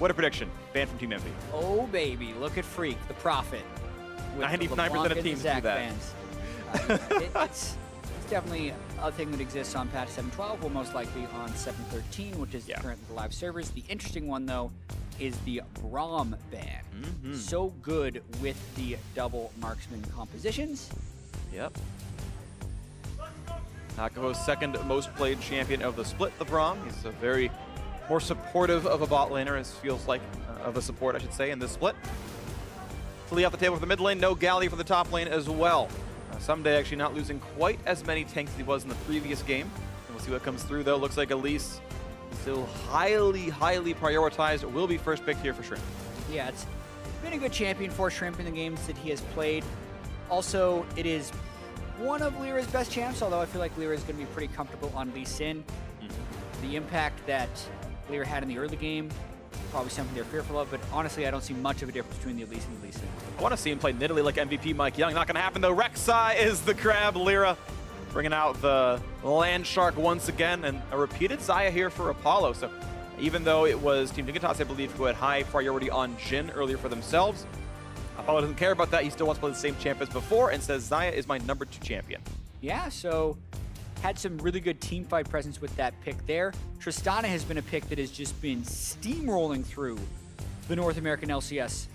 What a prediction. Ban from Team Envy. Oh, baby. Look at Phreak, the prophet. 99% of teams do that. It's definitely a thing that exists on patch 7.12, will most likely on 7.13, which is currently the live servers. The interesting one, though, is the Braum ban. So good with the double marksman compositions. Yep. Hakuho's second most played champion of the split, the Braum. He's a very more supportive of a bot laner, as feels like, of a support, I should say, in this split. Flee off the table for the mid lane, no Galley for the top lane as well. Ssumday actually not losing quite as many tanks as he was in the previous game. And we'll see what comes through, though. Looks like Elise still highly prioritized. Will be first picked here for Shrimp. Yeah, it's been a good champion for Shrimp in the games that he has played. Also, it is one of LirA's best champs, although I feel like LirA is going to be pretty comfortable on Lee Sin. The impact that LirA had in the early game, probably something they're fearful of, but honestly, I don't see much of a difference between the Elise and the Lee Sin. I want to see him play Nidalee like MVP Mike Young. Not going to happen, though. Rek'Sai is the crab. LirA bringing out the land shark once again, and a repeated Xayah here for Apollo. So even though it was Team Dignitas, I believe, who had high priority on Jhin earlier for themselves, Apollo doesn't care about that. He still wants to play the same champ as before and says Xayah is my #2 champion. Yeah, so had some really good team fight presence with that pick there. Tristana has been a pick that has just been steamrolling through the North American LCS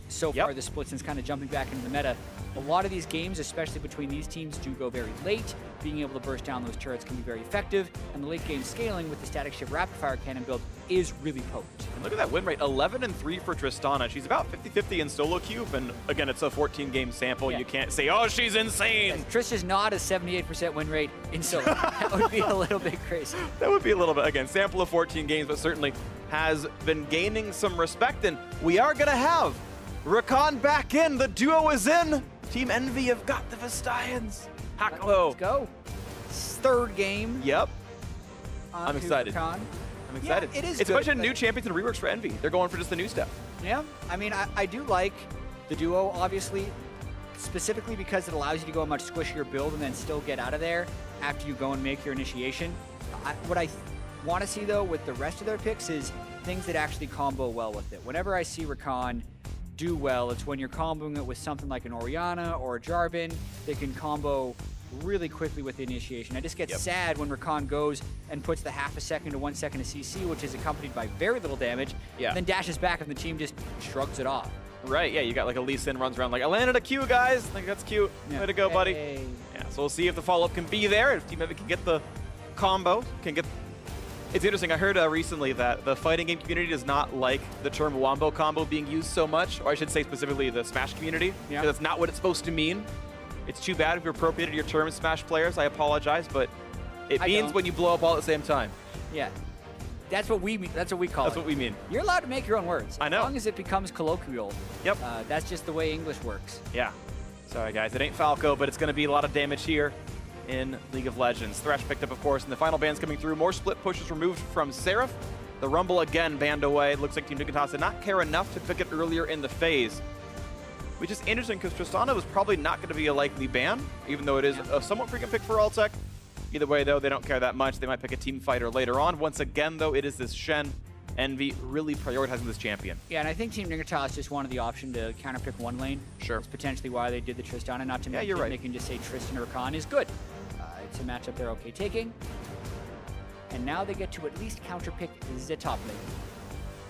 so far this split, since kind of jumping back into the meta. A lot of these games, especially between these teams, do go very late. Being able to burst down those turrets can be very effective, and the late game scaling with the static shift rapid fire cannon build is really potent. And look at that win rate, 11-3 for Tristana. She's about 50-50 in solo queue, and again, it's a 14-game sample. You can't say, oh, she's insane. Yes, Trish is not a 78% win rate in solo. That would be a little bit crazy. That would be a little bit, again, sample of 14 games, but certainly has been gaining some respect, and we are going to have Rakan back in. The duo is in. Team Envy have got the Vestians. Hakuho. Let's go. Third game. Yep. I'm excited. Rakan. I'm excited. Yeah, it is it's good, a bunch of new champions and reworks for Envy. They're going for just the new stuff. Yeah. I mean, I do like the duo, obviously, specifically because it allows you to go a much squishier build and then still get out of there after you go and make your initiation. What I want to see, though, with the rest of their picks is things that actually combo well with it. Whenever I see Rakan do well, it's when you're comboing it with something like an Orianna or a Jarvan. They can combo really quickly with the initiation. I just get sad when Rakan goes and puts the half a second to 1 second of CC, which is accompanied by very little damage, and then dashes back and the team just shrugs it off. Right, yeah, you got like Elise in, runs around like, I landed a Q, guys. Like, that's cute. Way to go, buddy. Yeah, so we'll see if the follow-up can be there, if Team Envy can get the combo, can get... It's interesting, I heard recently that the fighting game community does not like the term wombo combo being used so much, or I should say specifically the Smash community, because that's not what it's supposed to mean. It's too bad if you appropriated your term, Smash players, I apologize, but it means when you blow up all at the same time. Yeah. That's what we mean. That's what we call it. That's what we mean. You're allowed to make your own words. I know. As long as it becomes colloquial. Yep. That's just the way English works. Yeah. Sorry, guys. It ain't Falco, but it's going to be a lot of damage here in League of Legends. Thresh picked up, of course, and the final bans coming through. More split pushes removed from Seraph. The Rumble again banned away. Looks like Team Dignitas did not care enough to pick it earlier in the phase. Which is interesting because Tristana was probably not going to be a likely ban, even though it is a somewhat freaking pick for Altec. Either way, though, they don't care that much. They might pick a team fighter later on. Once again, though, it is this Shen. Envy really prioritizing this champion. Yeah, and I think Team Dignitas just wanted the option to counterpick one lane. Sure. That's potentially why they did the Tristana, not to mention they can just say Tristan or Rakan is good. It's a matchup they're okay taking. And now they get to at least counterpick the top lane.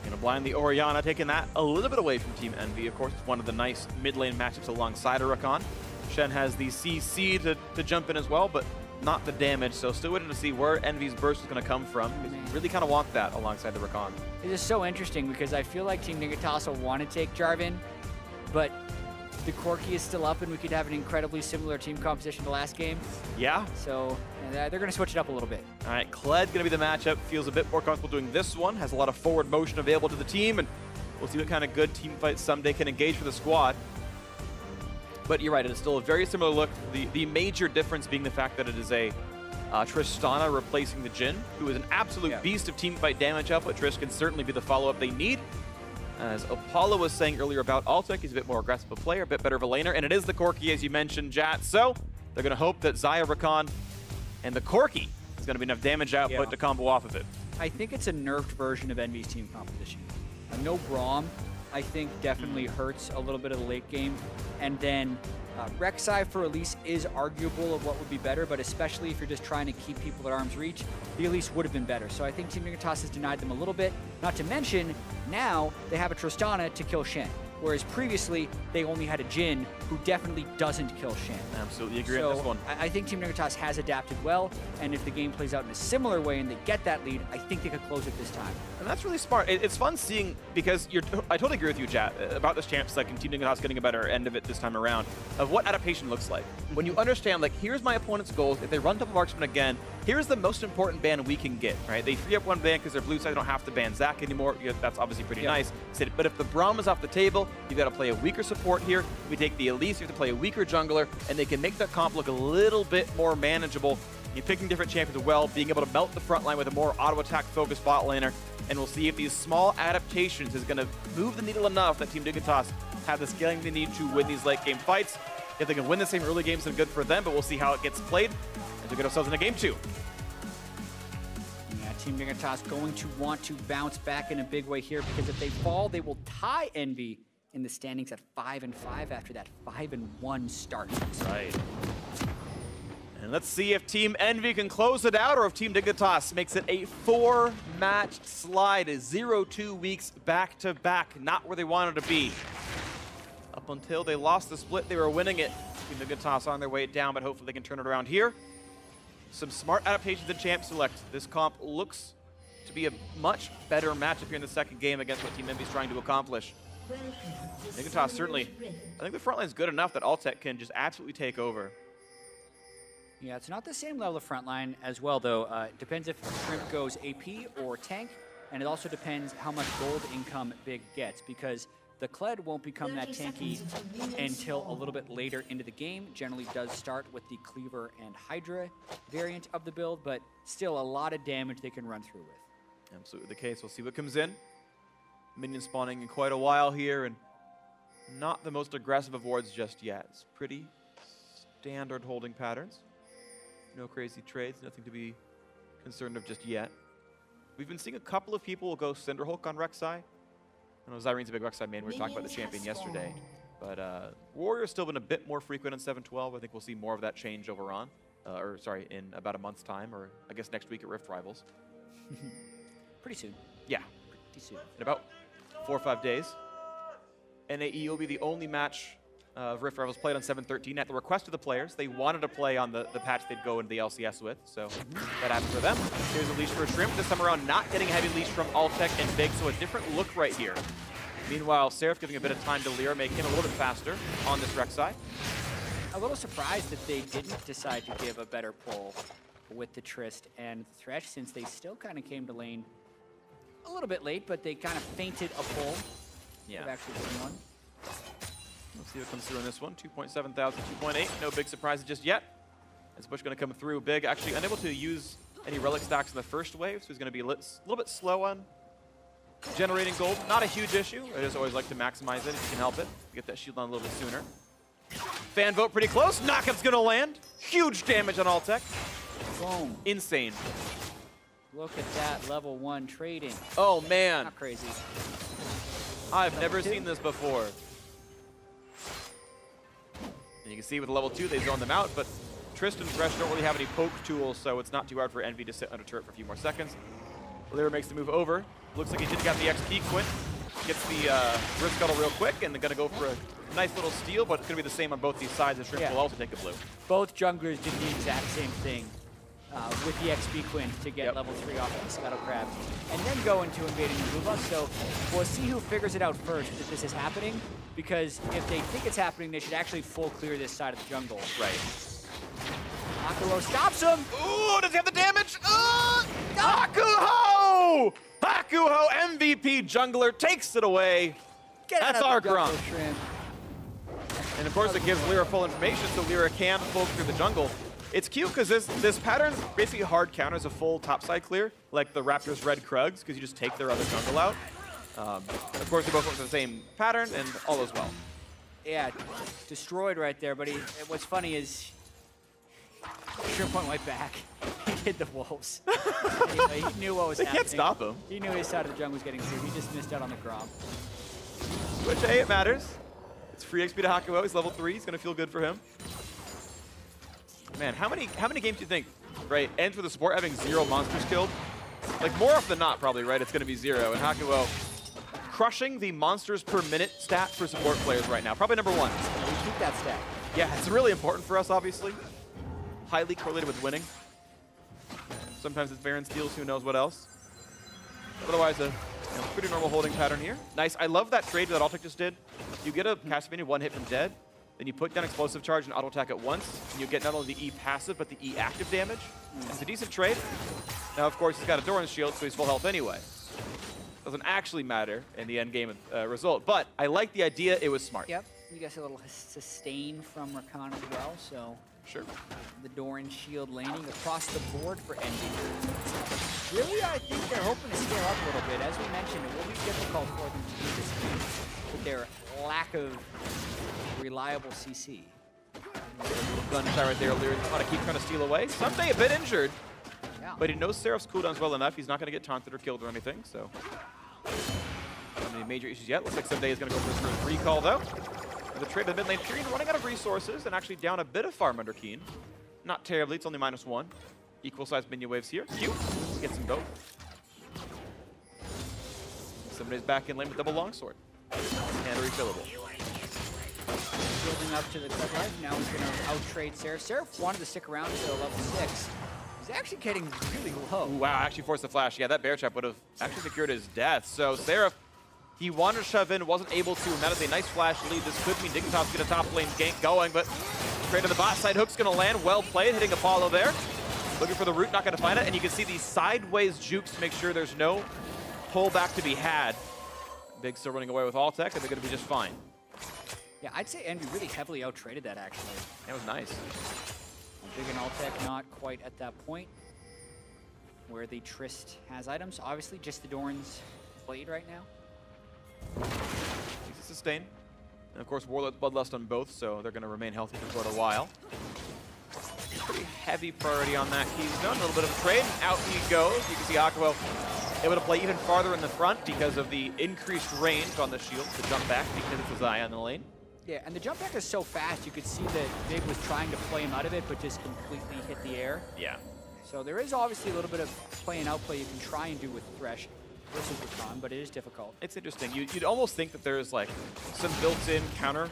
Gonna blind the Orianna, taking that a little bit away from Team Envy. Of course, it's one of the nice mid lane matchups alongside a Rakan. Shen has the CC to jump in as well, but not the damage. So still waiting to see where Envy's burst is going to come from. You really kind of want that alongside the Rakan. It is so interesting because I feel like Team Dignitas will want to take Jarvan, but the Corki is still up and we could have an incredibly similar team composition to last game. Yeah. So they're going to switch it up a little bit. All right, Kled going to be the matchup. Feels a bit more comfortable doing this one. Has a lot of forward motion available to the team, and we'll see what kind of good team fight Ssumday can engage for the squad. But you're right, it is still a very similar look. The major difference being the fact that it is a Tristana replacing the Jhin, who is an absolute beast of team fight damage output. Trish can certainly be the follow-up they need. As Apollo was saying earlier about Altec, he's a bit more aggressive of a player, a bit better of a laner, and it is the Corki, as you mentioned, Jatt. So they're going to hope that Xayah, Rakan, and the Corki is going to be enough damage output to combo off of it. I think it's a nerfed version of Envy's team composition. No Braum, I think, definitely hurts a little bit of the late game. And then Rek'Sai for Elise is arguable of what would be better, but especially if you're just trying to keep people at arm's reach, the Elise would have been better. So I think Team Dignitas has denied them a little bit. Not to mention, now they have a Tristana to kill Shen, whereas previously they only had a Jhin who definitely doesn't kill Shen. Absolutely agree on this one. I think Team Dignitas has adapted well, and if the game plays out in a similar way and they get that lead, I think they could close it this time. And that's really smart. It's fun seeing, because I totally agree with you, Jatt, about this chance, like, in Team Dignitas getting a better end of it this time around, of what adaptation looks like. When you understand, like, here's my opponent's goals. If they run double marksman again, here's the most important ban we can get, right? They free up one ban because their blue side don't have to ban Zach anymore. Yeah, that's obviously pretty nice. But if the Braum is off the table, you've got to play a weaker support here. We take the Elise, you have to play a weaker jungler, and they can make that comp look a little bit more manageable. You're picking different champions as well, being able to melt the front line with a more auto-attack focused bot laner, and we'll see if these small adaptations is going to move the needle enough that Team Dignitas have the scaling they need to win these late game fights. If they can win the same early games, then good for them, but we'll see how it gets played as we get ourselves into game 2. Yeah, Team Dignitas going to want to bounce back in a big way here, because if they fall, they will tie Envy in the standings at 5-5 after that 5-1 start. Right. And let's see if Team Envy can close it out, or if Team Dignitas makes it a 4-match slide, 0-2 weeks back-to-back, not where they wanted to be. Up until they lost the split, they were winning it. Team Dignitas on their way down, but hopefully they can turn it around here. Some smart adaptations in Champ Select. This comp looks to be a much better matchup here in the second game against what Team Envy is trying to accomplish. Dignitas certainly, I think the front line is good enough that Altec can just absolutely take over. Yeah, it's not the same level of frontline as well, though. It depends if Shrimp goes AP or tank, and it also depends how much gold income Big gets, because the Kled won't become that tanky until a little bit later into the game. Generally does start with the Cleaver and Hydra variant of the build, but still a lot of damage they can run through with. Absolutely the case. We'll see what comes in. Minion spawning in quite a while here, and not the most aggressive of wards just yet. It's pretty standard holding patterns. No crazy trades, nothing to be concerned of just yet. We've been seeing a couple of people go Cinderhulk on Rek'Sai. I know Zyrene's a big Rek'Sai main. We were talking about the champion yesterday. But Warrior's still been a bit more frequent on 7-12. I think we'll see more of that change over on. In about a month's time, or I guess next week at Rift Rivals. Pretty soon. Yeah. Pretty soon. In about 4 or 5 days. NAE will be the only match of Rift Rivals played on 7-13 at the request of the players. They wanted to play on the patch they'd go into the LCS with, so that happened for them. Here's a leash for Shrimp. This time around, not getting a heavy leash from Altec and Big, so a different look right here. Meanwhile, Seraph giving a bit of time to LirA, make him a little bit faster on this Rek'Sai. A little surprised that they didn't decide to give a better pull with the Trist and Thresh, since they still kind of came to lane a little bit late, but they kind of feinted a pull. Yeah. They've actually won one. Let's see what comes through in this one. 2.7 thousand, 2.8. No big surprises just yet. As Bush going to come through. Big actually unable to use any relic stacks in the first wave, so he's going to be a little bit slow on generating gold. Not a huge issue. I just always like to maximize it if you can help it. Get that shield on a little bit sooner. Fan vote pretty close. Knockup's going to land. Huge damage on Altec. Boom. Insane. Look at that level 1 trading. Oh, man. Not crazy. I've never seen this before. And you can see with level 2, they zone them out, but Trist and Thresh don't really have any poke tools, so it's not too hard for Envy to sit under turret for a few more seconds. LirA makes the move over. Looks like he did got the XP Quint. Gets the Rift Scuttle real quick, and they're going to go for a nice little steal, but it's going to be the same on both these sides, and Shrimp will also take a blue. Both junglers did the exact same thing with the XP Quint to get level 3 off of the Scuttle Crab, and then go into invading the blue buff. So we'll see who figures it out first that this is happening, because if they think it's happening, they should actually full clear this side of the jungle. Right. Hakuho stops him! Ooh, does he have the damage? Hakuho! Hakuho, MVP jungler, takes it away. That's our Gronk. And of course it gives LirA full information, so LirA can poke through the jungle. It's cute because this pattern basically hard counters a full topside clear, like the Raptors' Red Krugs, because you just take their other jungle out. Of course, they both work the same pattern, and all is well. Yeah, destroyed right there, but what's funny is Shrimp point went back. He hit the wolves. Anyway, he knew what was happening. Can't stop him. He knew his side of the jungle was getting through. He just missed out on the Grom. Which, hey, it matters. It's free XP to Hakuho. He's level 3. He's going to feel good for him. Man, how many games do you think, right, ends with a support having 0 monsters killed? Like, more often than not, probably, right? It's going to be 0. And Hakuho crushing the monsters per minute stat for support players right now. Probably number 1. We keep that stat. Yeah, it's really important for us, obviously. Highly correlated with winning. Sometimes it's Baron steals, who knows what else. Otherwise, a pretty normal holding pattern here. Nice. I love that trade that Altec just did. You get a Castlevania 1 hit from dead, then you put down explosive charge and auto attack at once, and you get not only the E passive, but the E active damage. It's a decent trade. Now, of course, he's got a Doran's shield, so he's full health anyway. Doesn't actually matter in the end game result, but I like the idea. It was smart. Yep. You guys a little sustain from Rakan as well, so sure. The Doran shield landing across the board for EnVy. Really, I think they're hoping to scale up a little bit. As we mentioned, it will be difficult for them to do this game with their lack of reliable CC. Gun shot right there. LirA want to keep trying to steal away. Ssumday a bit injured, Yeah. but he knows Seraph's cooldowns well enough. He's not going to get taunted or killed or anything, so not any major issues yet. Looks like Ssumday is going to go for his first recall, though. The trade to the mid lane. Pirean running out of resources and actually down a bit of farm under Keane. Not terribly. It's only -1. Equal sized minion waves here. Cute. Gets them both. Ssumday's back in lane with double longsword. And refillable. Building up to the Kled life. Now he's going to out-trade Seraph. Seraph wanted to stick around until level 6. He's actually getting really low. Ooh, wow, actually forced the flash. Yeah, that bear trap would have actually secured his death. So Seraph, he wanted to shove in, wasn't able to, and that is a nice flash lead. This could mean Dignitas get a top lane gank going, but trade to the bot side. Hook's going to land. Well played, hitting Apollo there. Looking for the root, not going to find it. And you can see these sideways jukes to make sure there's no pullback to be had. Big still running away with Altec, and they're going to be just fine. Yeah, I'd say EnVy really heavily out-traded that, actually. That was nice. Big and Altec not quite at that point where the Trist has items. Obviously, just the Doran's blade right now. Easy sustain. And of course, Warlord's Bloodlust on both, so they're going to remain healthy for quite a while. Pretty heavy priority on that Keystone. A little bit of a trade, and out he goes. You can see Hakuho able to play even farther in the front because of the increased range on the shield to jump back because it's a Xayah in the lane. Yeah, and the jump back is so fast, you could see that Big was trying to play him out of it, but just completely hit the air. Yeah. So there is obviously a little bit of play and outplay you can try and do with Thresh versus Rakan, but it is difficult. It's interesting. You'd almost think that there's like some built-in counter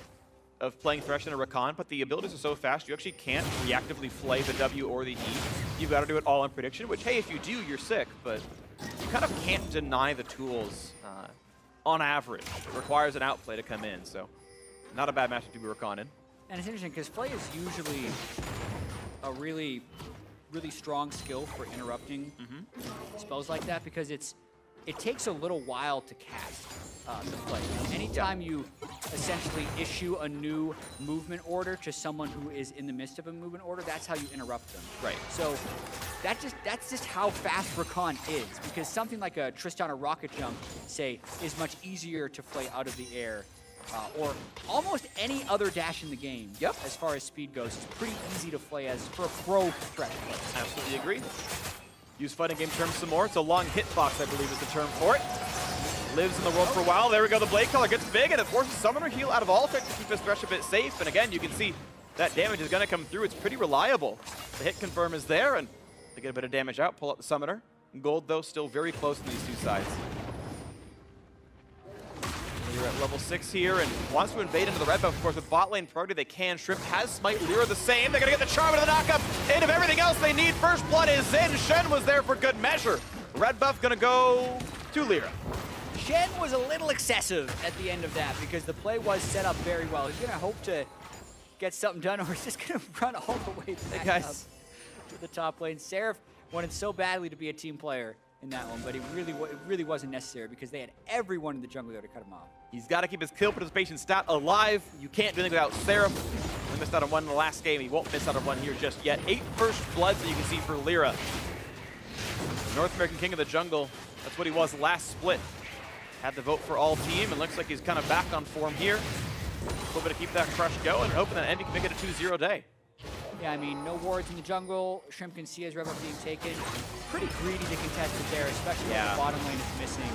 of playing Thresh in a Rakan, but the abilities are so fast, you actually can't reactively play the W or the E. You've got to do it all on prediction, which, hey, if you do, you're sick, but you kind of can't deny the tools on average. It requires an outplay to come in, so not a bad matchup to be Rakan in. And it's interesting because Flay is usually a really strong skill for interrupting spells like that because it takes a little while to cast the play. Anytime you essentially issue a new movement order to someone who is in the midst of a movement order, that's how you interrupt them. Right. So that's just how fast Rakan is, because something like a Tristana rocket jump, say, is much easier to play out of the air. Or almost any other dash in the game, as far as speed goes, it's pretty easy to play as for a pro Thresh player. Absolutely agree. Use fighting game terms some more. It's a long hitbox, I believe is the term for it. Lives in the world for a while. There we go. The blade color gets big, and it forces Summoner heal out of Altec to keep his Thresh a bit safe. And again, you can see that damage is going to come through. It's pretty reliable. The hit confirm is there, and they get a bit of damage out. Pull out the Summoner. Gold, though, still very close to these two sides. You're at level 6 here and wants to invade into the red buff. Of course, with bot lane priority, they can. Shrimp has smite. LirA the same. They're going to get the charm into the knockup. And if everything else they need, first blood is in. Shen was there for good measure. Red buff going to go to LirA. Shen was a little excessive at the end of that because the play was set up very well. He's going to hope to get something done, or he's just going to run all the way back up to the top lane. Seraph wanted so badly to be a team player in that one, but it really wasn't necessary because they had everyone in the jungle there to cut him off. He's got to keep his kill participation stat alive. You can't do anything without Seraph. He missed out on one in the last game. He won't miss out on one here just yet. 8 first bloods that you can see for LirA. North American King of the Jungle. That's what he was last split. Had the vote for all team, and looks like he's kind of back on form here. Hoping to keep that crush going and hoping that EnVy can make it a 2-0 day. Yeah, I mean, no wards in the jungle. Shrimp can see his red buff being taken. Pretty greedy to contest it there, especially when the bottom lane is missing.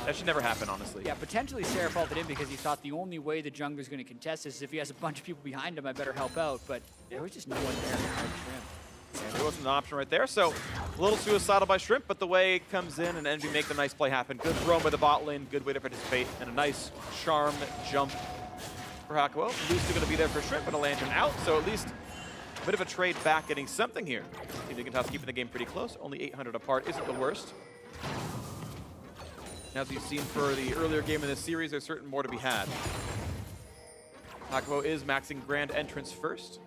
That should never happen, honestly. Yeah, potentially Seraph ulted in because he thought the only way the jungler is going to contest this is if he has a bunch of people behind him, I better help out. But there was just no one there to help Shrimp. Yeah, there wasn't an option right there, so a little suicidal by Shrimp, but the way it comes in and Envy make the nice play happen. Good roam by the bot lane, good way to participate, and a nice charm jump for Hakuho. Elise still going to be there for Shrimp, but a lantern out, so at least a bit of a trade back, getting something here. Team Dignitas keeping the game pretty close, only 800 apart isn't the worst. As you've seen for the earlier game in this series, there's certain more to be had. Hakuho is maxing Grand Entrance first.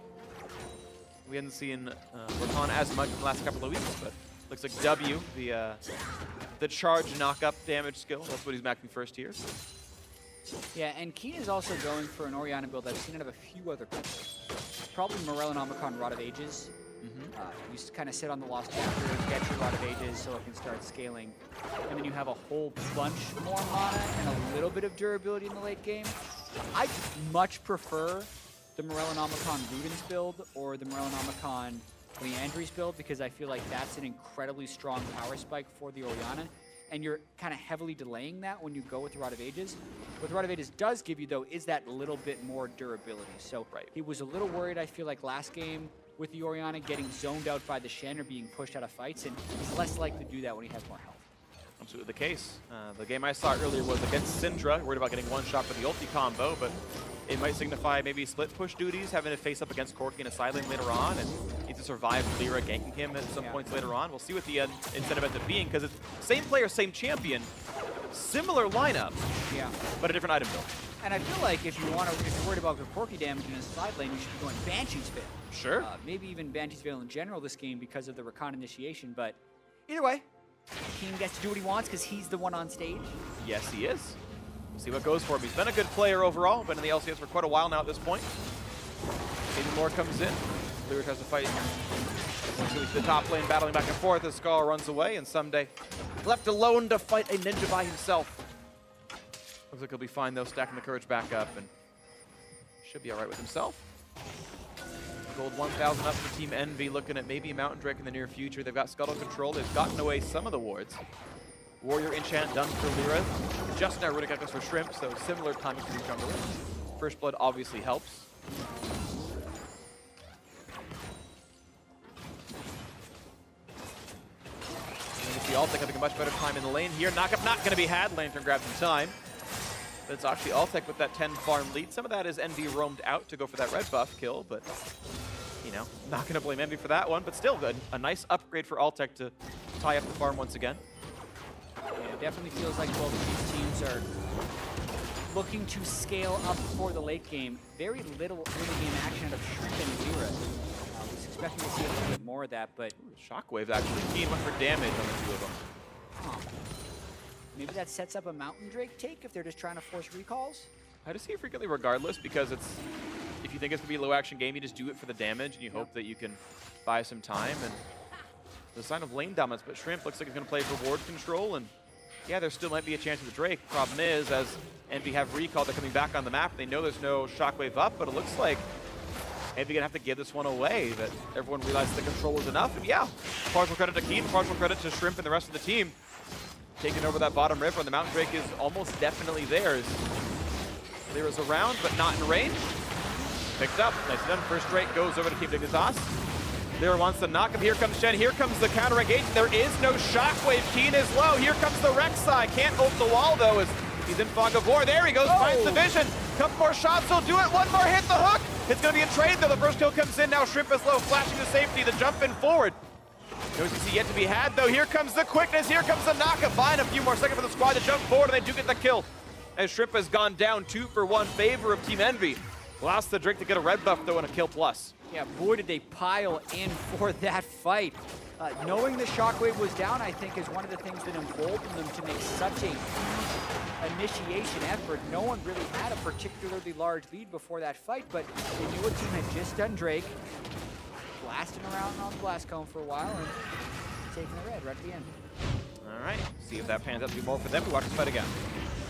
We haven't seen Rakan as much in the last couple of weeks, but looks like W, the charge knock-up damage skill, that's what he's maxing first here. Yeah, and Keane is also going for an Orianna build I've seen out of a few other people. Probably Morel and Omicron Rod of Ages. You kind of sit on the Lost Chapter, get your Rod of Ages so it can start scaling. And then you have a whole bunch more mana and a little bit of durability in the late game. I much prefer the Morel and Omicron Rudens build or the Morel and Omicron Leandry's build because I feel like that's an incredibly strong power spike for the Orianna. And you're kind of heavily delaying that when you go with the Rod of Ages. What the Rod of Ages does give you, though, is that little bit more durability. So he was a little worried, I feel like, last game with the Orianna getting zoned out by the Shen or being pushed out of fights, and he's less likely to do that when he has more health. Absolutely the case. The game I saw earlier was against Syndra, worried about getting one shot for the ulti combo, but it might signify maybe split push duties, having to face up against Corki in a side lane later on, and need to survive LirA ganking him at some points later on. We'll see what the incentive ends up being, because it's same player, same champion, similar lineup, but a different item build. And I feel like if you're worried about the Corki damage in a side lane, you should be going Banshee's Veil. Sure. Maybe even Banshee's Veil in general this game because of the Rakan initiation, but either way, Keane gets to do what he wants because he's the one on stage. Yes, he is. We'll see what goes for him. He's been a good player overall, been in the LCS for quite a while now at this point. Maybe more comes in. LirA tries to fight the top lane, battling back and forth as Skull runs away, and Ssumday left alone to fight a ninja by himself. Looks like he'll be fine though, stacking the courage back up, and should be all right with himself. Gold 1,000 up for Team Envy, looking at maybe Mountain Drake in the near future. They've got Scuttle control. They've gotten away some of the wards. Warrior enchant done for LirA. Just now Runic Echoes for Shrimp, so similar timing to the junglers. First Blood obviously helps. And you see Altec having a much better time in the lane here. Knockup not going to be had. Lantern grabs some time. But it's actually Altec with that 10 farm lead. Some of that is Envy roamed out to go for that red buff kill, but you know, not going to blame Envy for that one. But still, a nice upgrade for Altec to tie up the farm once again. Yeah, it definitely feels like both of these teams are looking to scale up for the late game. Very little early game action out of Shrimp and LirA. I was expecting to see a little bit more of that, but Shockwave's actually Keane went for damage on the two of them. Huh. Maybe that sets up a Mountain Drake take if they're just trying to force recalls? I just see it frequently regardless, because it's, if you think it's going to be a low action game, you just do it for the damage and you hope that you can buy some time. And the sign of lane dominance, but Shrimp looks like he's going to play for ward control, and yeah, there still might be a chance of the Drake. Problem is, as Envy have recall, they're coming back on the map. They know there's no Shockwave up, but it looks like Envy going to have to give this one away, that everyone realized the control was enough. And yeah, partial credit to Keane, partial credit to Shrimp and the rest of the team. Taking over that bottom river, and the Mountain Drake is almost definitely theirs. LirA's around, but not in range. Picked up, nicely done. First Drake goes over to Team Dignitas. LirA wants to knock him. Here comes Shen. Here comes the counter engagement. There is no Shockwave. Keane is low. Here comes the Rek'Sai. Can't open the wall though, as he's in fog of war. There he goes, finds the vision. Couple more shots will do it. One more hit the hook. It's gonna be a trade though. The first kill comes in. Now Shrimp is low, flashing to safety. The jump in forward. No CC yet to be had though. Here comes the quickness. Here comes the knockup. Buying a few more seconds for the squad to jump forward, and they do get the kill. As Shrimp has gone down 2 for 1 favor of Team Envy. Lost the Drake to get a red buff though and a kill plus. Yeah, boy, did they pile in for that fight. Knowing the Shockwave was down, I think, is one of the things that emboldened them to make such a huge initiation effort. No one really had a particularly large lead before that fight, but they knew a team had just done Drake, blasting around on the blast cone for a while, and taking the red right at the end. All right, see if that pans out to be more for them. We watch this fight again.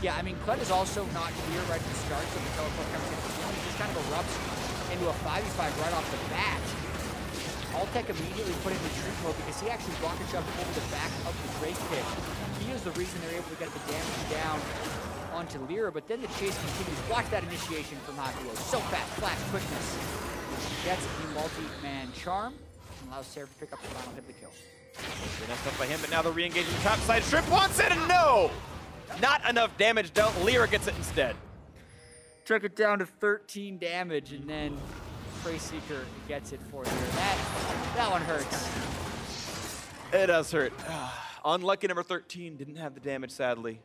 Yeah, I mean, Kled is also not here right at the start, so the teleport comes in. He just kind of erupts into a 5v5 right off the bat. Altec immediately put in retreat mode because he actually rocket jumped over the back of the Drake pit. He is the reason they're able to get the damage down onto LirA, but then the chase continues. Watch that initiation from Hakuho. So fast, flash, quickness. Gets the multi-man charm and allows Seraph to pick up the final hit of the kill. Good enough stuff by him, but now the re-engaging top side. Shrimp wants it, and no! Not enough damage dealt. LirA gets it instead. Took it down to 13 damage, and then Phreak gets it for LirA. That one hurts. It does hurt. Unlucky number 13, didn't have the damage, sadly.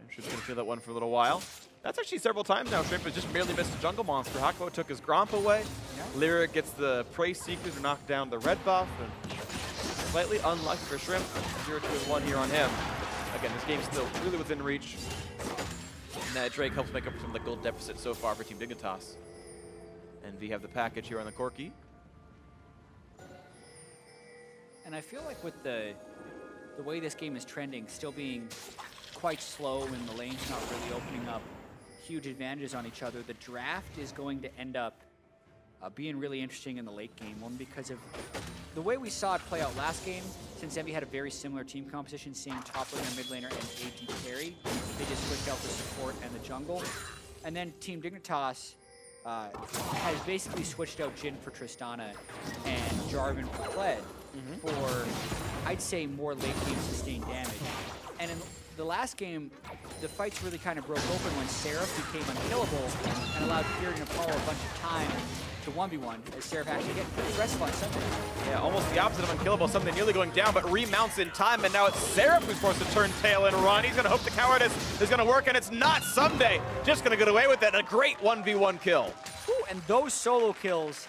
Shrimp's gonna feel that one for a little while. That's actually several times now. Shrimp has just barely missed a jungle monster. Hakuho took his Gromp away. Yeah. LirA gets the Prey Seekers to knock down the red buff. And slightly unlucky for Shrimp. 0-2-1 here on him. Again, this game's still really within reach. And that Drake helps make up for some of the gold deficit so far for Team Dignitas. NV have the package here on the Corki. And I feel like with the way this game is trending, still being quite slow and the lane's not really opening up huge advantages on each other, the draft is going to end up being really interesting in the late game. One, because of the way we saw it play out last game, since NV had a very similar team composition, seeing top laner, mid laner, and AD carry, they just switched out the support and the jungle. And then Team Dignitas has basically switched out Jhin for Tristana and Jarvan for Kled for, I'd say, more late game sustained damage. And in the last game, the fights really kind of broke open when Seraph became unkillable and allowed Pirean and Apollo a bunch of time to 1v1, as Seraph actually get pretty restful on Ssumday. Yeah, almost the opposite of unkillable. Ssumday nearly going down, but remounts in time, and now it's Seraph who's forced to turn tail and run. He's going to hope the cowardice is going to work, and it's not. Ssumday just going to get away with it. A great 1v1 kill. Ooh, and those solo kills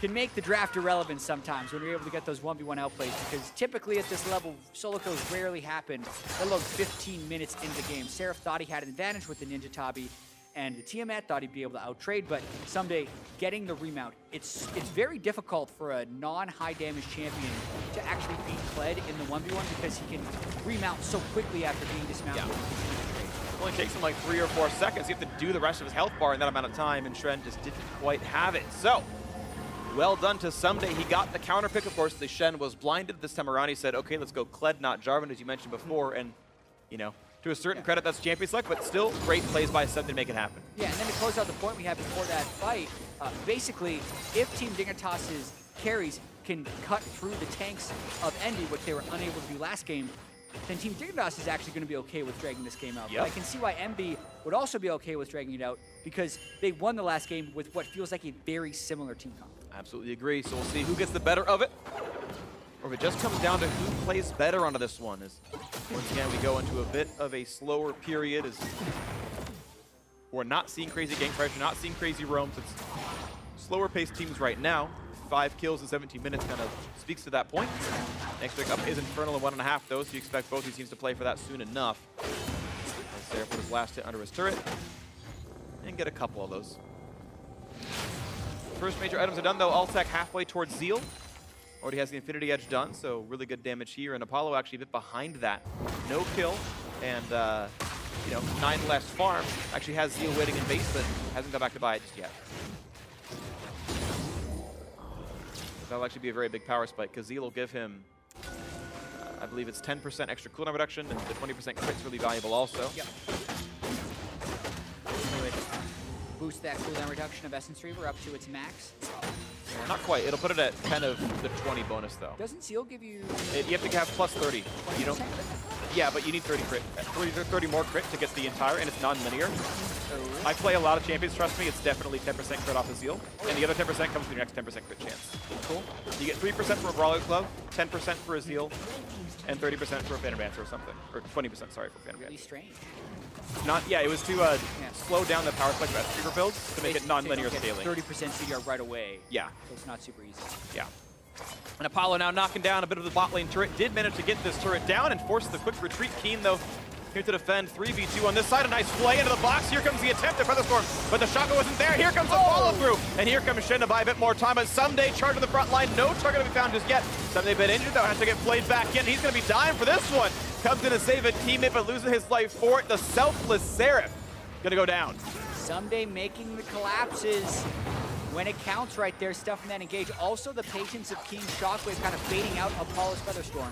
can make the draft irrelevant sometimes when you're able to get those 1v1 outplays, because typically at this level, solo kills rarely happen, let alone 15 minutes into the game. Seraph thought he had an advantage with the Ninja Tabi, and the Tiamat thought he'd be able to outtrade, but Ssumday getting the remount. It's very difficult for a non-high damage champion to actually beat Kled in the 1v1 because he can remount so quickly after being dismounted. It only takes him like 3 or 4 seconds. You have to do the rest of his health bar in that amount of time, and Shen just didn't quite have it. So, well done to Ssumday. He got the counter pick, of course. The Shen was blinded this time around. He said, okay, let's go Kled, not Jarvan, as you mentioned before, and, you know, to a certain credit, that's champion select, but still great plays by Ssumday to make it happen. Yeah, and then to close out the point we had before that fight, basically, if Team Dignitas's carries can cut through the tanks of NV, which they were unable to do last game, then Team Dignitas is actually going to be okay with dragging this game out. Yep. But I can see why NV would also be okay with dragging it out, because they won the last game with what feels like a very similar team comp. Absolutely agree. So we'll see who gets the better of it, or if it just comes down to who plays better onto this one. As once again, we go into a bit of a slower period as we're not seeing crazy gank pressure, not seeing crazy roams. It's slower paced teams right now. 5 kills in 17 minutes kind of speaks to that point. Next pick up is Infernal in 1.5 though, so you expect both these teams to play for that soon enough. As Seraph put his last hit under his turret and get a couple of those. First major items are done though. Altec halfway towards Zeal. Already has the Infinity Edge done, so really good damage here. And Apollo actually a bit behind that. No kill, and you know, 9 less farm. Actually has Zeal waiting in base, but hasn't got back to buy it just yet. That'll actually be a very big power spike, because Zeal will give him, I believe it's 10% extra cooldown reduction, and the 20% crit's really valuable also. Yep. Boost that cooldown reduction of Essence Reaver up to its max. Not quite. It'll put it at 10 of the 20 bonus, though. Doesn't Zeal give you... you have to have plus 30. You don't... Yeah, but you need 30 crit. 30 more crit to get the entire, and it's non-linear. I play a lot of champions, trust me. It's definitely 10% crit off of Zeal. And the other 10% comes from your next 10% crit chance. Cool. You get 3% for a Brawler Glove, 10% for a Zeal, and 30% for a Phantom Dancer or something. Or 20%, sorry, for Phantom Dancer. Really strange. Not, yeah, it was to slow down the power spike of Essence Reaver builds to make it non-linear scaling. 30% CDR right away. Yeah. So it's not super easy. Yeah. And Apollo now knocking down a bit of the bot lane turret. Did manage to get this turret down and force the quick retreat. Keane, though, here to defend. 3v2 on this side. A nice play into the box. Here comes the attempt at Featherstorm, but the shotgun wasn't there. Here comes the follow-through. And here comes Shen to buy a bit more time. But Ssumday charged to the front line. No target to be found just yet. Ssumday a bit injured, though. Has to get played back in. He's going to be dying for this one. Comes in to save a teammate, but losing his life for it. The selfless Seraph going to go down. Ssumday making the collapses when it counts right there, stuffing that engage. Also the patience of Keane Shockwave kind of fading out Apollo's Featherstorm.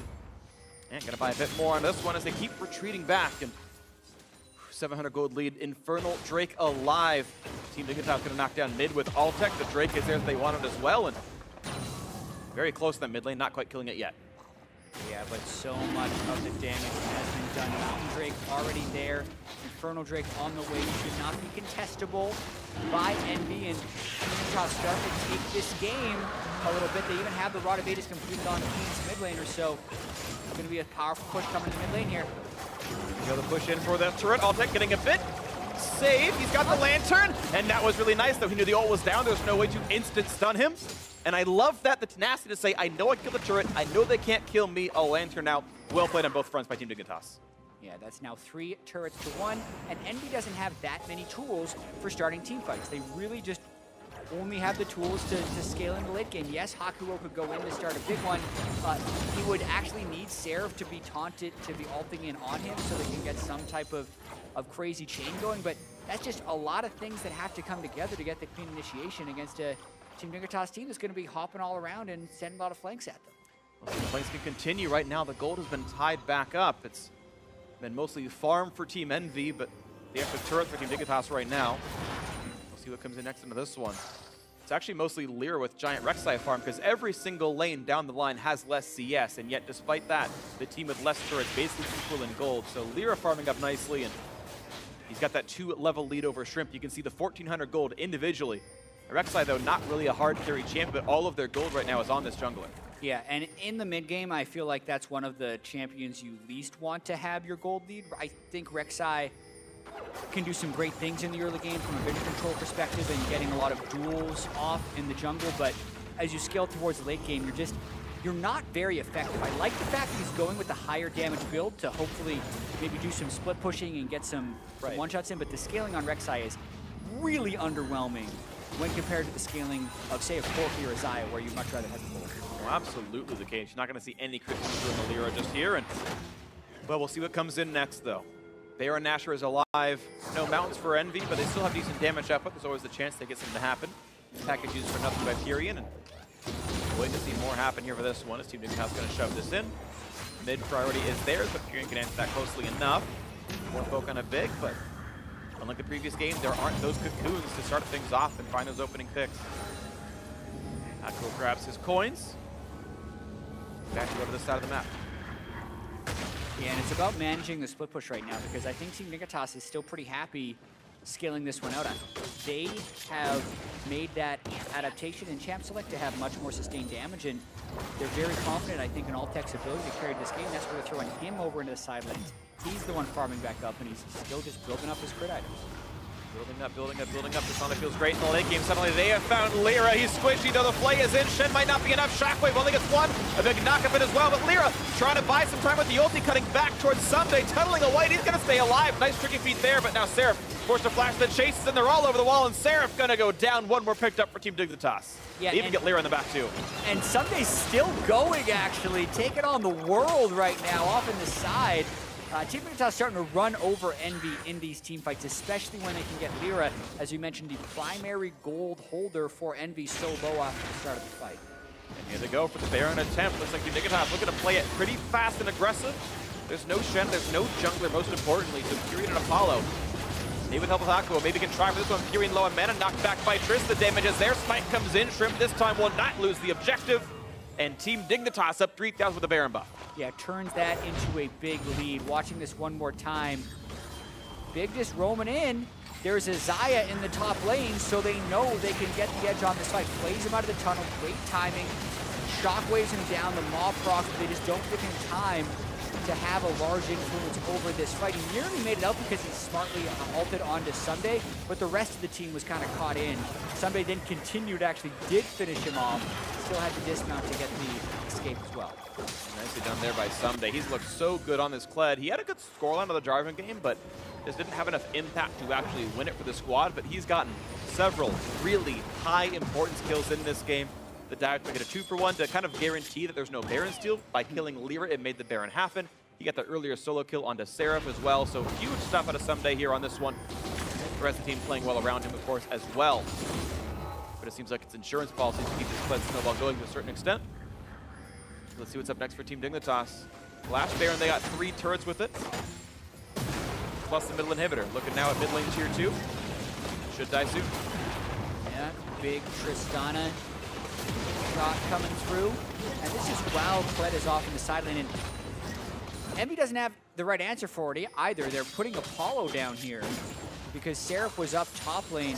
And gonna buy a bit more on this one as they keep retreating back. And 700 gold lead. Infernal Drake alive. Team Dignitas gonna knock down mid with Altec. The Drake is there as they want it as well. And very close to that mid lane, not quite killing it yet. Yeah, but so much of the damage has been done. Mountain Drake already there. Infernal Drake on the way. Should not be contestable by NV. And Dignitas start to take this game a little bit. They even have the Rod of Aegis completed on Keane's mid laner. So it's going to be a powerful push coming to the mid lane here. Go the push in for the turret. Altec getting a bit saved. He's got the lantern. And that was really nice, though. He knew the ult was down. There's no way to instant stun him. And I love that, the tenacity to say, I know I killed the turret, I know they can't kill me, a lantern now. Well played on both fronts by Team Dignitas. Yeah, that's now 3 turrets to 1, and NV doesn't have that many tools for starting team fights. They really just only have the tools to scale in the late game. Yes, Hakuho could go in to start a big one, but he would actually need Seraph to be taunted, to be ulting in on him so they can get some type of crazy chain going, but that's just a lot of things that have to come together to get the clean initiation against a Team Dignitas team is going to be hopping all around and sending a lot of flanks at them. Well, the flanks can continue right now. The gold has been tied back up. It's been mostly farm for Team EnVy, but the extra turret for Team Dignitas right now. We'll see what comes in next into this one. It's actually mostly LirA with giant Rek'Sai farm because every single lane down the line has less CS, and yet despite that, the team with less turrets basically equal in gold. So LirA farming up nicely, and he's got that 2-level lead over Shrimp. You can see the 1,400 gold individually. Rek'Sai, though, not really a hard carry champion, but all of their gold right now is on this jungler. Yeah, and in the mid game, I feel like that's one of the champions you least want to have your gold lead. I think Rek'Sai can do some great things in the early game from a vision control perspective and getting a lot of duels off in the jungle, but as you scale towards the late game, you're not very effective. I like the fact that he's going with the higher damage build to hopefully maybe do some split pushing and get some one-shots in, but the scaling on Rek'Sai is really underwhelming when compared to the scaling of, say, a Corki or a Xayah, where you'd much rather have the gold. Well, absolutely the case. You're not going to see any criticism in the LirA just here. And well, we'll see what comes in next, though. Baron Nashor is alive. No mountains for EnVy, but they still have decent damage output. There's always the chance they get something to happen. Package used for nothing by Pirean, and waiting to see more happen here for this one as Team Dignitas going to shove this in. Mid priority is theirs, but Pirean can answer that closely enough. More folk on a big, but unlike the previous game, there aren't those cocoons to start things off and find those opening picks. Hakuho grabs his coins. Back to go to this side of the map. Yeah, and it's about managing the split push right now, because I think Team Dignitas is still pretty happy scaling this one out. They have made that adaptation in Champ Select to have much more sustained damage, and they're very confident, I think, in Altec's ability to carry this game. That's where they're throwing him over into the side lanes. He's the one farming back up, and he's still just building up his crit items. Building up, building up, building up. Tristana feels great in the late game. Suddenly they have found LirA. He's squishy, though the play is in. Shen might not be enough. Shockwave only gets one. A big knock-up in as well, but LirA trying to buy some time with the ulti, cutting back towards Ssumday, tunneling away. He's going to stay alive. Nice tricky feet there, but now Seraph forced to flash the chases, and they're all over the wall, and Seraph going to go down. One more picked up for Team Dignitas. Yeah, they even get LirA in the back, too. And Ssumday's still going, actually. Taking on the world right now, off in the side. Team Dignitas starting to run over EnVy in these team fights, especially when they can get LirA, as you mentioned, the primary gold holder for EnVy so low after the start of the fight. And here they go for the Baron attempt. Looks like Team Dignitas looking to play it pretty fast and aggressive. There's no Shen, there's no jungler, most importantly, so Pirean and Apollo. Maybe with help of Hakuho, maybe can try for this one. Pirean low on mana, knocked back by Trist. The damage is there. Spike comes in. Shrimp this time will not lose the objective. And Team Dignitas up 3,000 with the Baron buff. Yeah, turns that into a big lead. Watching this one more time. Big just roaming in. There's a Xayah in the top lane, so they know they can get the edge on this fight. Plays him out of the tunnel, great timing. Shockwaves him down, the mob procs, but they just don't give him time to have a large influence over this fight. He nearly made it out because he smartly ulted onto Ssumday, but the rest of the team was kind of caught in. Ssumday then continued, actually did finish him off, still had to dismount to get the escape as well. Nicely done there by Ssumday. He's looked so good on this Kled. He had a good scoreline of the driving game, but just didn't have enough impact to actually win it for the squad, but he's gotten several really high importance kills in this game. The Dive took it a 2-for-1 to kind of guarantee that there's no Baron steal. By killing LirA, it made the Baron happen. He got the earlier solo kill onto Seraph as well, so huge stuff out of Ssumday here on this one. The rest of the team playing well around him, of course, as well. But it seems like it's insurance policy to keep this Kled snowball going to a certain extent. Let's see what's up next for Team Dignitas. Last Baron, they got 3 turrets with it, plus the middle inhibitor. Looking now at mid lane tier 2. Should die soon. Yeah, big Tristana shot coming through. And this is while Kled is off in the side lane. And EnVy doesn't have the right answer for it either. They're putting Apollo down here because Seraph was up top lane,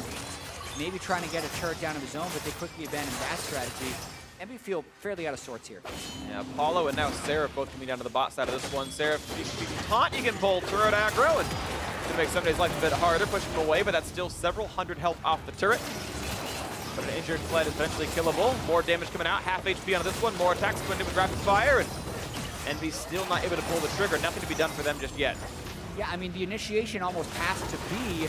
maybe trying to get a turret down in his own, but they quickly abandoned that strategy. EnVy feel fairly out of sorts here. Yeah, Apollo and now Seraph both coming down to the bot side of this one. Seraph, you can taunt, you can pull turret aggro, and gonna make Ssumday's life a bit harder, pushing him away, but that's still several hundred health off the turret. But an injured Kled is eventually killable. More damage coming out, half HP on this one, more attacks going in with rapid fire, and EnVy still not able to pull the trigger. Nothing to be done for them just yet. Yeah, I mean, the initiation almost has to be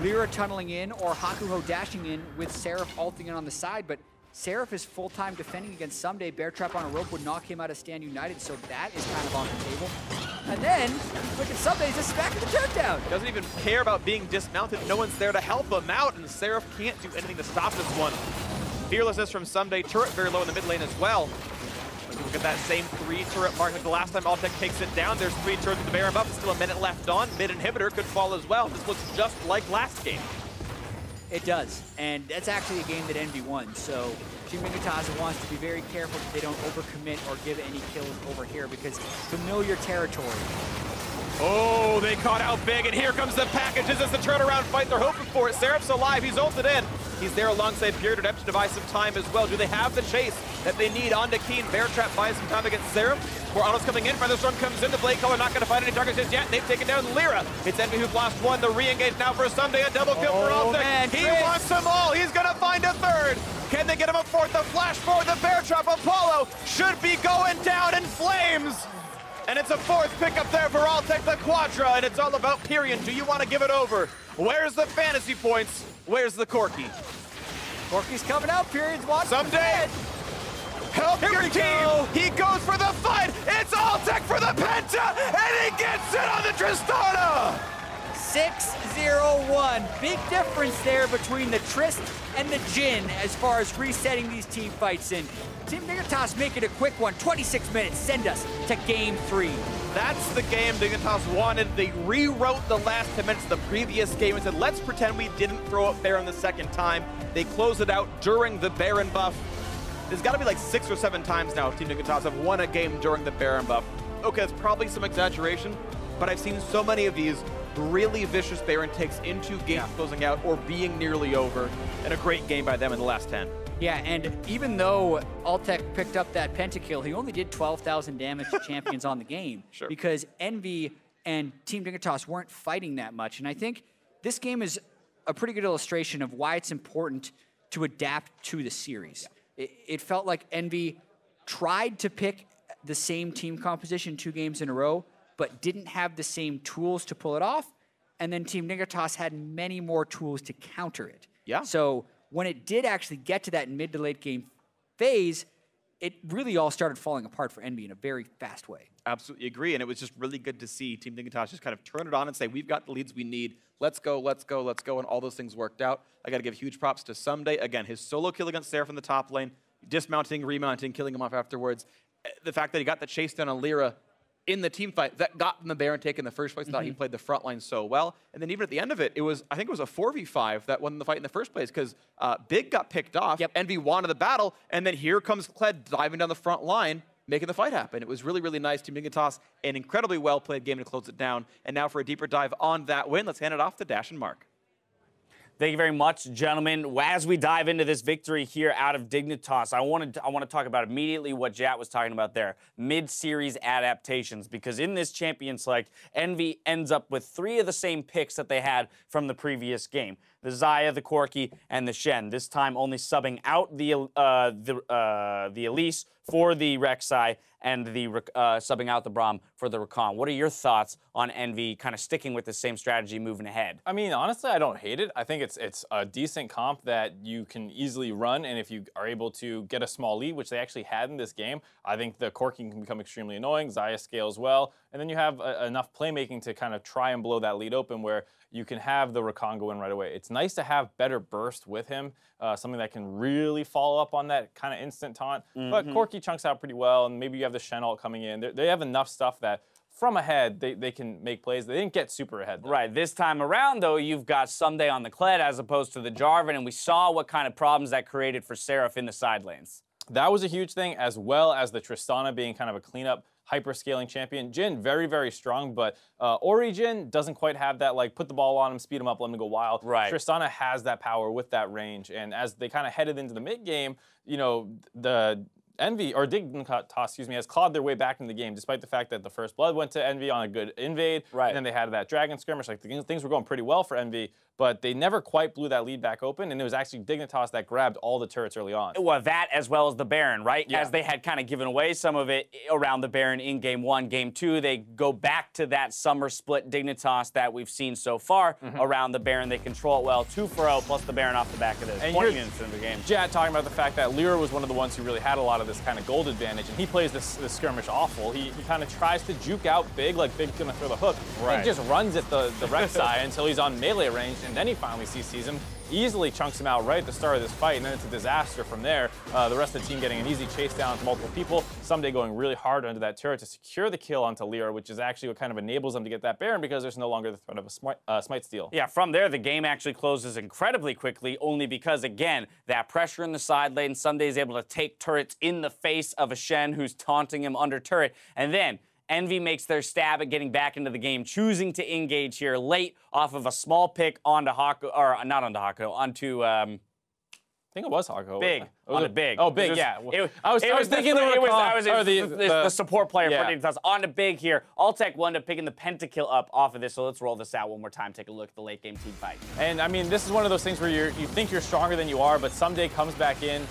LirA tunneling in or Hakuho dashing in with Seraph ulting in on the side, but Seraph is full-time defending against Ssumday. Bear trap on a rope would knock him out of stand united, so that is kind of on the table. And then, look at Ssumday just smacking the turret down. Doesn't even care about being dismounted. No one's there to help him out, and Seraph can't do anything to stop this one. Fearlessness from Ssumday. Turret very low in the mid lane as well. Look at that same 3 turret mark like the last time Altec takes it down. There's 3 turrets with the Baron buff. Still a minute left on. Mid inhibitor could fall as well. This looks just like last game. It does, and that's actually a game that EnVy won, so Team Dignitas wants to be very careful that they don't overcommit or give any kills over here because familiar territory. Oh, they caught out big, and here comes the package. This is the turnaround fight they're hoping for. Seraph's alive, he's ulted in. He's there alongside Pirean to devise some time as well. Do they have the chase that they need onto Keane? Bear trap buys some time against Seraph. Orianna's coming in, Feather Storm comes in, the Blade Color not going to find any targets just yet. They've taken down LirA. It's EnVy who've lost 1. The re-engage now for Ssumday, a double kill for Altec. He wants them all, he's going to find a 3rd. Can they get him a 4th? The flash forward, the Bear trap. Apollo should be going down in flames. And it's a 4th pickup there for Altec, the Quadra, and it's all about Pirean. Do you want to give it over? Where's the fantasy points? Where's the Corki? Corki's coming out, Pirean's watching. Ssumday! Help your team! He goes for the fight! It's Altec for the Penta! And he gets it on the Tristana! 6-0-1. Big difference there between the Trist and the Jhin as far as resetting these team fights in. Team Dignitas make it a quick one. 26 minutes. Send us to Game 3. That's the game Dignitas wanted. They rewrote the last 10 minutes of the previous game and said, let's pretend we didn't throw up Baron the second time. They closed it out during the Baron buff. There's got to be like 6 or 7 times now Team Dignitas have won a game during the Baron buff. Okay, that's probably some exaggeration, but I've seen so many of these really vicious Baron takes into games closing out or being nearly over, and a great game by them in the last 10. Yeah, and even though Altec picked up that pentakill, he only did 12,000 damage to champions on the game. Sure. Because EnVy and Team Dignitas weren't fighting that much. And I think this game is a pretty good illustration of why it's important to adapt to the series. Yeah. It felt like EnVy tried to pick the same team composition 2 games in a row, but didn't have the same tools to pull it off. And then Team Dignitas had many more tools to counter it. Yeah. So when it did actually get to that mid to late game phase, it really all started falling apart for EnVy in a very fast way. Absolutely agree, and it was just really good to see Team Dignitas just kind of turn it on and say, we've got the leads we need, let's go, let's go, let's go, and all those things worked out. I got to give huge props to Ssumday. Again, his solo kill against Seraph in the top lane, dismounting, remounting, killing him off afterwards. The fact that he got the chase down on LirA in the team fight, that got him the Baron take in the first place. Thought he played the front line so well. And then even at the end of it, I think it was a 4v5 that won the fight in the first place because Big got picked off, EnVy wanted the battle, and then here comes Kled diving down the front line, making the fight happen. It was really, really nice. Team Dignitas, an incredibly well-played game to close it down. And now for a deeper dive on that win, let's hand it off to Dash and Mark. Thank you very much, gentlemen. As we dive into this victory here out of Dignitas, I want to talk about immediately what Jatt was talking about there, mid-series adaptations, because in this champion select, EnVy ends up with 3 of the same picks that they had from the previous game. The Xayah, the Corki, and the Shen. This time only subbing out the Elise for the Rek'Sai and the subbing out the Braum for the Rakan. What are your thoughts on EnVy kind of sticking with the same strategy moving ahead? I mean, honestly, I don't hate it. I think it's a decent comp that you can easily run, and if you are able to get a small lead, which they actually had in this game, I think the Corki can become extremely annoying. Xayah scales well, And then you have enough playmaking to kind of try and blow that lead open where you can have the Rakan go in right away. It's nice to have better burst with him, something that can really follow up on that kind of instant taunt. But Corki chunks out pretty well, and maybe you have the Shen ult coming in. They have enough stuff that from ahead, they can make plays. They didn't get super ahead, though. Right. This time around, though, you've got Ssumday on the Kled as opposed to the Jarvan, and we saw what kind of problems that created for Seraph in the side lanes. That was a huge thing, as well as the Tristana being kind of a cleanup, hyper-scaling champion. Jhin, very, very strong, but Jhin doesn't quite have that, like, put the ball on him, speed him up, let him go wild. Right. Tristana has that power with that range, and as they kind of headed into the mid-game, you know, the Envy, or Dignitas, excuse me, has clawed their way back in the game, despite the fact that the first blood went to Envy on a good invade, right. And then they had that dragon skirmish. Like, things were going pretty well for Envy, but they never quite blew that lead back open, and it was actually Dignitas that grabbed all the turrets early on. Well, that as well as the Baron, right? Yeah. As they had kind of given away some of it around the Baron in Game 1, Game 2, they go back to that summer split Dignitas that we've seen so far around the Baron. They control it well, 2-for-0 plus the Baron off the back of this. And 20 minutes into the game. Jatt talking about the fact that LirA was one of the ones who really had a lot of this kind of gold advantage, and he plays this skirmish awful. He kind of tries to juke out Big, like Big's gonna throw the hook. Right. He just runs at the Rek'Sai until he's on melee range, and then he finally sees him, easily chunks him out right at the start of this fight, and then it's a disaster from there. The rest of the team getting an easy chase down to multiple people. Ssumday going really hard under that turret to secure the kill onto LirA, which is actually what kind of enables them to get that Baron because there's no longer the threat of a smite steal. Yeah, from there, the game actually closes incredibly quickly, only because, again, that pressure in the side lane, Ssumday is able to take turrets in the face of a Shen who's taunting him under turret, and then Envy makes their stab at getting back into the game, choosing to engage here late off of a small pick onto Hakuho, or not onto Hakuho, onto I think it was Hakuho. Big. Onto Big. Oh, Big, yeah. I was thinking the support player yeah. for Dignitas. Onto Big here. Altec wound up picking the pentakill up off of this, so let's roll this out one more time. Take a look at the late game team fight. And, I mean, this is one of those things where you think you're stronger than you are, but Ssumday comes back in.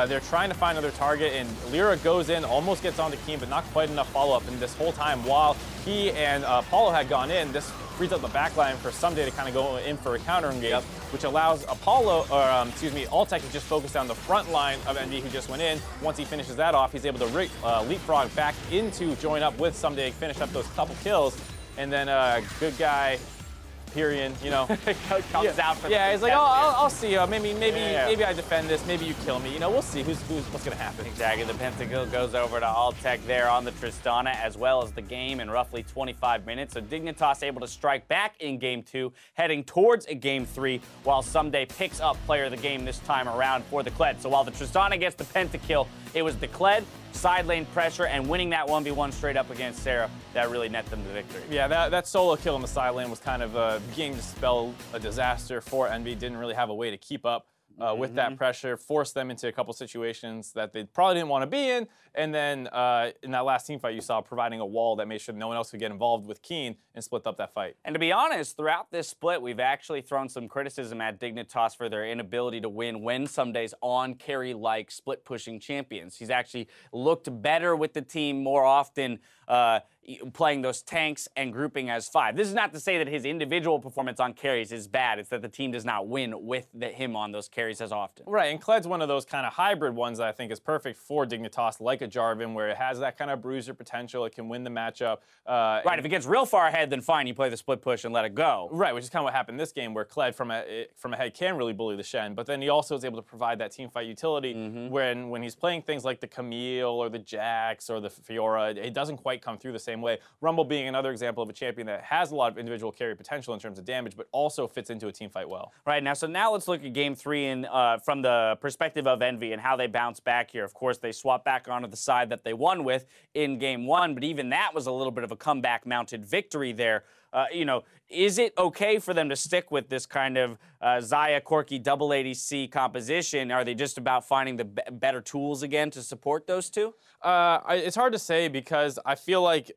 They're trying to find another target, and LirA goes in, almost gets onto Keane, but not quite enough follow-up. And this whole time, while he and Apollo had gone in, this frees up the backline for Ssumday to kind of go in for a counter engage, which allows Altec to just focus down the front line of Envy, who just went in. Once he finishes that off, he's able to leapfrog back into join up with Ssumday, finish up those couple kills, and then good guy Pirean, you know, comes out for yeah, he's like, oh, I'll see. Maybe I defend this. Maybe you kill me. You know, we'll see what's gonna happen. Exactly. The pentakill goes over to Altec there on the Tristana, as well as the game in roughly 25 minutes. So Dignitas able to strike back in Game 2, heading towards a Game 3, while Ssumday picks up player of the game this time around for the Kled. So while the Tristana gets the pentakill, it was the Kled, side lane pressure, and winning that 1v1 straight up against Seraph that really net them the victory. Yeah, that solo kill on the side lane was kind of beginning to spell a disaster for Envy. Didn't really have a way to keep up with that pressure, forced them into a couple situations that they probably didn't want to be in, and then in that last team fight you saw, providing a wall that made sure no one else could get involved with Keane and split up that fight. And to be honest, throughout this split, we've actually thrown some criticism at Dignitas for their inability to win when Ssumday's on carry-like split-pushing champions. He's actually looked better with the team more often, playing those tanks and grouping as 5. This is not to say that his individual performance on carries is bad. It's that the team does not win with him on those carries as often. Right, and Kled's one of those kind of hybrid ones that I think is perfect for Dignitas, like a Jarvan, where it has that kind of bruiser potential. It can win the matchup. Right, if it gets real far ahead, then fine, you play the split push and let it go. Right, which is kind of what happened this game, where Kled from ahead can really bully the Shen, but then he also is able to provide that team fight utility when he's playing things like the Camille or the Jax or the Fiora. It doesn't quite come through the same way. Rumble being another example of a champion that has a lot of individual carry potential in terms of damage, but also fits into a team fight well. Right, now let's look at Game 3 from the perspective of Envy and how they bounce back here. Of course, they swap back onto the side that they won with in Game 1, but even that was a little bit of a comeback-mounted victory there. You know, is it okay for them to stick with this kind of Xayah, Corki, double ADC composition? Are they just about finding the better tools again to support those two? It's hard to say, because I feel like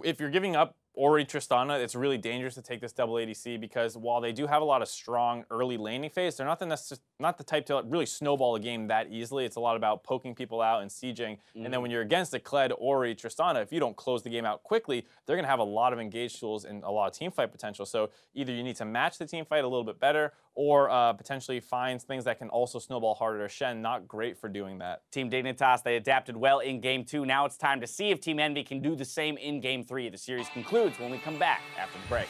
if you're giving up Tristana, it's really dangerous to take this double ADC, because while they do have a lot of strong early laning phase, they're not the type to really snowball a game that easily. It's a lot about poking people out and sieging. And then when you're against a Kled or a Tristana, if you don't close the game out quickly, they're going to have a lot of engaged tools and a lot of team fight potential. So either you need to match the team fight a little bit better, or potentially finds things that can also snowball harder to Shen. Not great for doing that. Team Dignitas, they adapted well in Game 2. Now it's time to see if Team Envy can do the same in Game 3. The series concludes when we come back after the break.